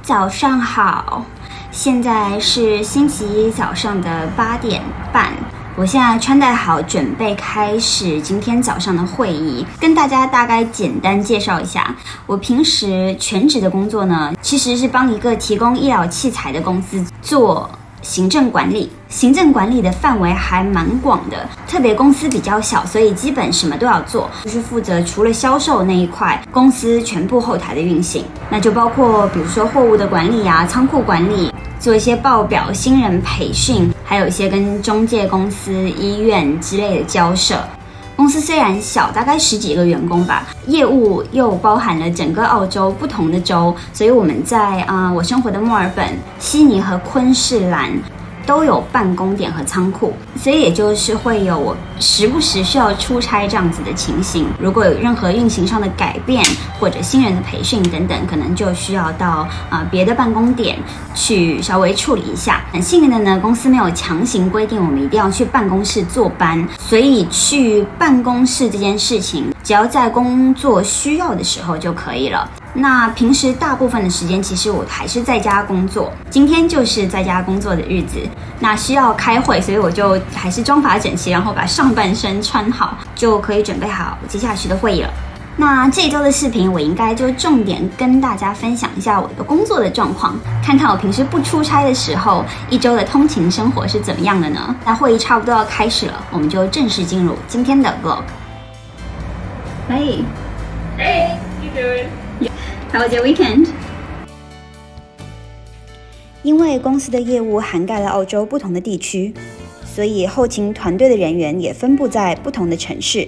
早上好，现在是星期一早上的8点半。我现在穿戴好，准备开始今天早上的会议。跟大家大概简单介绍一下，我平时全职的工作呢，其实是帮一个提供医疗器材的公司做行政管理。行政管理的范围还蛮广的，特别公司比较小，所以基本什么都要做，就是负责除了销售那一块，公司全部后台的运行，那就包括比如说货物的管理啊、仓库管理，做一些报表、新人培训，还有一些跟中介公司、医院之类的交涉。公司虽然小，大概10几个员工吧，业务又包含了整个澳洲不同的州，所以我们在我生活的墨尔本、悉尼和昆士兰都有办公点和仓库，所以也就是会有我时不时需要出差这样子的情形。如果有任何运行上的改变或者新人的培训等等，可能就需要到别的办公点去稍微处理一下。很幸运的呢，公司没有强行规定我们一定要去办公室坐班，所以去办公室这件事情，只要在工作需要的时候就可以了。那平时大部分的时间，其实我还是在家工作。今天就是在家工作的日子，那需要开会，所以我就还是妆发整齐，然后把上半身穿好，就可以准备好接下去的会议了。那这一周的视频，我应该就重点跟大家分享一下我的工作的状况，看看我平时不出差的时候，一周的通勤生活是怎么样的呢？那会议差不多要开始了，我们就正式进入今天的 vlog。Hey, how you doing? How was your weekend? 因为公司的业务涵盖了澳洲不同的地区，所以后勤团队的人员也分布在不同的城市。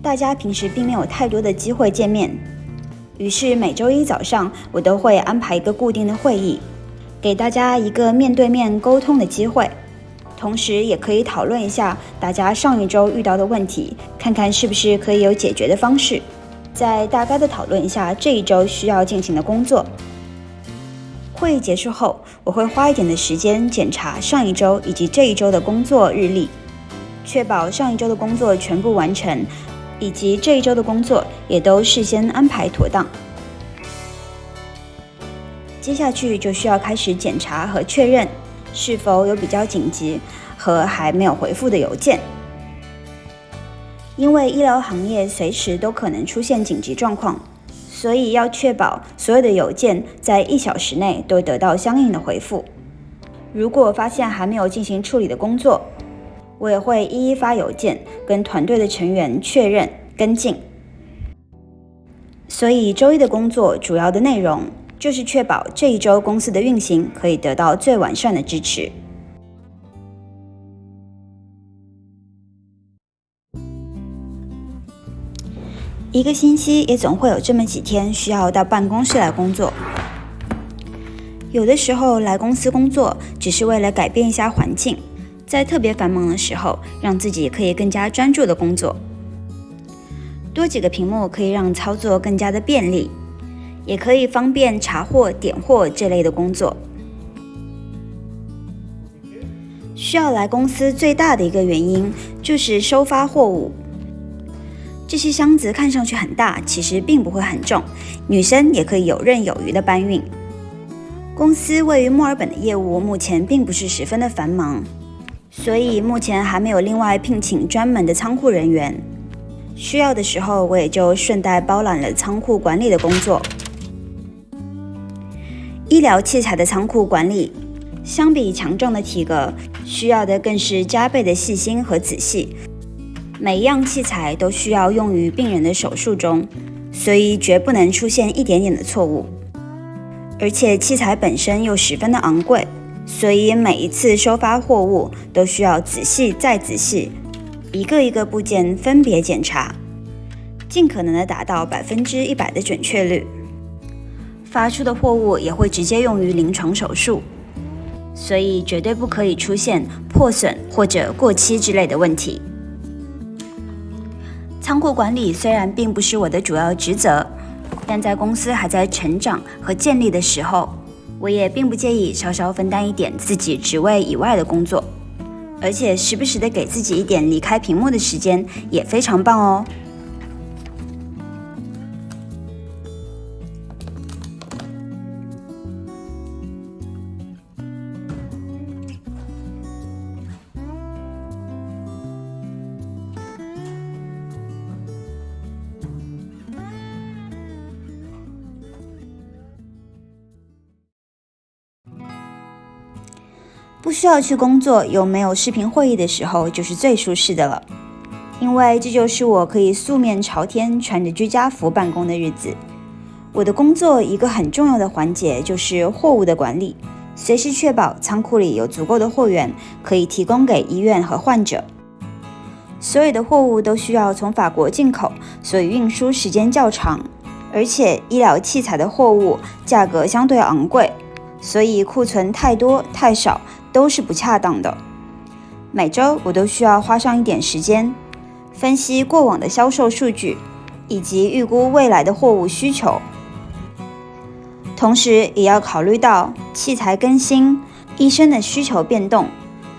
大家平时并没有太多的机会见面，于是每周一早上我都会安排一个固定的会议，给大家一个面对面沟通的机会，同时也可以讨论一下大家上一周遇到的问题，看看是不是可以有解决的方式。再大概的讨论一下这一周需要进行的工作。会议结束后，我会花一点的时间检查上一周以及这一周的工作日历，确保上一周的工作全部完成，以及这一周的工作也都事先安排妥当。接下去就需要开始检查和确认是否有比较紧急和还没有回复的邮件。因为医疗行业随时都可能出现紧急状况，所以要确保所有的邮件在1小时内都得到相应的回复。如果发现还没有进行处理的工作，我也会一一发邮件跟团队的成员确认跟进。所以周一的工作主要的内容就是确保这一周公司的运行可以得到最完善的支持。一个星期也总会有这么几天需要到办公室来工作。有的时候来公司工作只是为了改变一下环境，在特别繁忙的时候，让自己可以更加专注的工作。多几个屏幕可以让操作更加的便利，也可以方便查货、点货这类的工作。需要来公司最大的一个原因就是收发货物。这些箱子看上去很大，其实并不会很重，女生也可以游刃有余的搬运。公司位于墨尔本的业务目前并不是十分的繁忙，所以目前还没有另外聘请专门的仓库人员。需要的时候，我也就顺带包揽了仓库管理的工作。医疗器材的仓库管理，相比强壮的体格，需要的更是加倍的细心和仔细。每一样器材都需要用于病人的手术中，所以绝不能出现一点点的错误。而且器材本身又十分的昂贵，所以每一次收发货物都需要仔细再仔细，一个一个部件分别检查，尽可能的达到100%的准确率。发出的货物也会直接用于临床手术，所以绝对不可以出现破损或者过期之类的问题。仓库管理虽然并不是我的主要职责，但在公司还在成长和建立的时候，我也并不介意稍稍分担一点自己职位以外的工作，而且时不时的给自己一点离开屏幕的时间也非常棒哦。不需要去工作又没有视频会议的时候，就是最舒适的了。因为这就是我可以素面朝天穿着居家服办公的日子。我的工作一个很重要的环节就是货物的管理，随时确保仓库里有足够的货源可以提供给医院和患者。所有的货物都需要从法国进口，所以运输时间较长，而且医疗器材的货物价格相对昂贵，所以库存太多太少都是不恰当的。每周我都需要花上一点时间分析过往的销售数据，以及预估未来的货物需求，同时也要考虑到器材更新、医生的需求变动、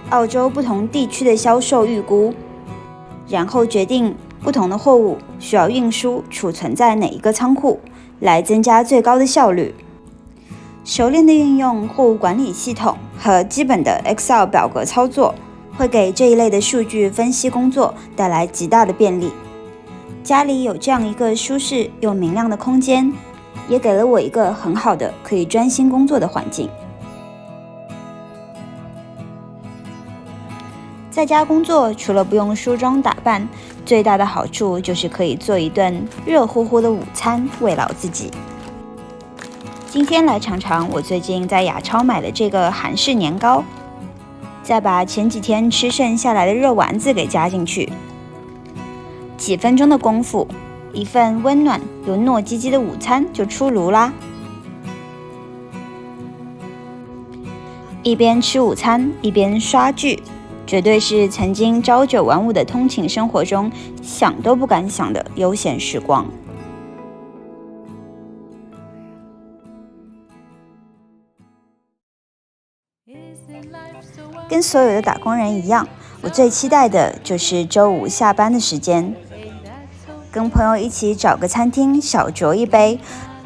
澳洲不同地区的销售预估，然后决定不同的货物需要运输、储存在哪一个仓库，来增加最高的效率。熟练的运用货物管理系统和基本的 Excel 表格操作，会给这一类的数据分析工作带来极大的便利。家里有这样一个舒适又明亮的空间，也给了我一个很好的可以专心工作的环境。在家工作除了不用梳妆打扮，最大的好处就是可以做一顿热乎乎的午餐慰劳自己。今天来尝尝我最近在亚超买的这个韩式年糕，再把前几天吃剩下来的热丸子给加进去。几分钟的功夫，一份温暖又糯叽叽的午餐就出炉啦。一边吃午餐一边刷剧，绝对是曾经朝九晚五的通勤生活中想都不敢想的悠闲时光。跟所有的打工人一样，我最期待的就是周五下班的时间，跟朋友一起找个餐厅小酌一杯，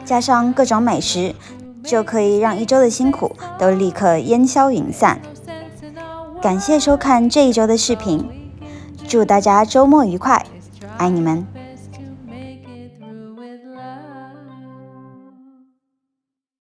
加上各种美食，就可以让一周的辛苦都立刻烟消云散。感谢收看这一周的视频，祝大家周末愉快，爱你们。